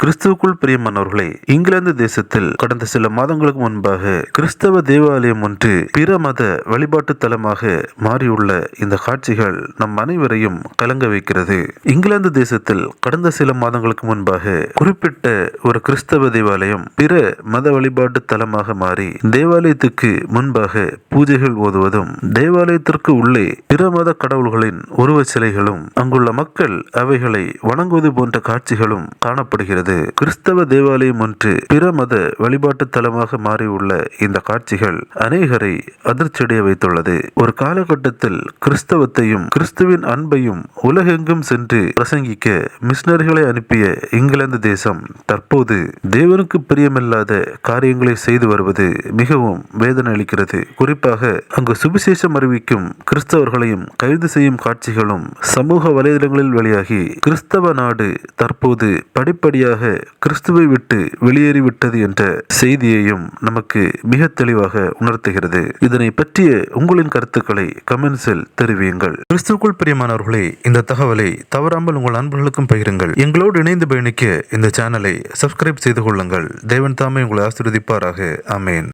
கிறிஸ்துவுக்குள் பிரியமானவர்களே, இங்கிலாந்து தேசத்தில் கடந்த சில மாதங்களுக்கு முன்பாக கிறிஸ்தவ தேவாலயம் ஒன்று பிற மத வழிபாட்டு தலமாக மாறியுள்ள இந்த காட்சிகள் நம் அனைவரையும் கலங்க வைக்கிறது. இங்கிலாந்து தேசத்தில் கடந்த சில மாதங்களுக்கு முன்பாக குறிப்பிட்ட ஒரு கிறிஸ்தவ தேவாலயம் பிற மத வழிபாட்டு தலமாக மாறி தேவாலயத்துக்கு முன்பாக பூஜைகள் ஓதுவதும், தேவாலயத்திற்கு உள்ளே பிற மத கடவுள்களின் உருவ சிலைகளும் அங்குள்ள மக்கள் அவைகளை வணங்குவது போன்ற காட்சிகளும் காணப்படுகிறது. கிறிஸ்தவ தேவாலயம் ஒன்று பிற மத வழிபாட்டு தலமாக மாறியுள்ள இந்த காட்சிகள் அநேகரை அதிர்ச்சியடைய வைத்துள்ளது. ஒரு காலகட்டத்தில் கிறிஸ்தவத்தையும் கிறிஸ்துவின் அன்பையும் உலகெங்கும் சென்று பிரசங்கிக்க மிஷனரிகளை அனுப்பிய இங்கிலாந்து தேசம் தற்போது தேவனுக்கு பிரியமில்லாத காரியங்களை செய்து வருவது மிகவும் வேதனை அளிக்கிறது. குறிப்பாக அங்கு சுவிசேஷம் அறிவிக்கும் கிறிஸ்தவர்களையும் கைது செய்யும் காட்சிகளும் சமூக வலைதளங்களில் வெளியாகி கிறிஸ்தவ நாடு தற்போது படிப்படியாக கிறிஸ்துவை விட்டு வெளியேறிவிட்டது என்ற செய்தியையும் நமக்கு மிக தெளிவாக உணர்த்துகிறது. இதனை பற்றிய உங்களின் கருத்துக்களை கமெண்ட்ஸில் தெரிவியுங்கள். கிறிஸ்துவுக்குள் பிரியமானவர்களே, இந்த தகவலை தவறாமல் உங்கள் நண்பர்களுக்கும் பகிருங்கள். எங்களோடு இணைந்து பயணிக்க இந்த சேனலை சப்ஸ்கிரைப் செய்து கொள்ளுங்கள். தேவன் தாமே உங்களை ஆசீர்வதிப்பாராக. ஆமேன்.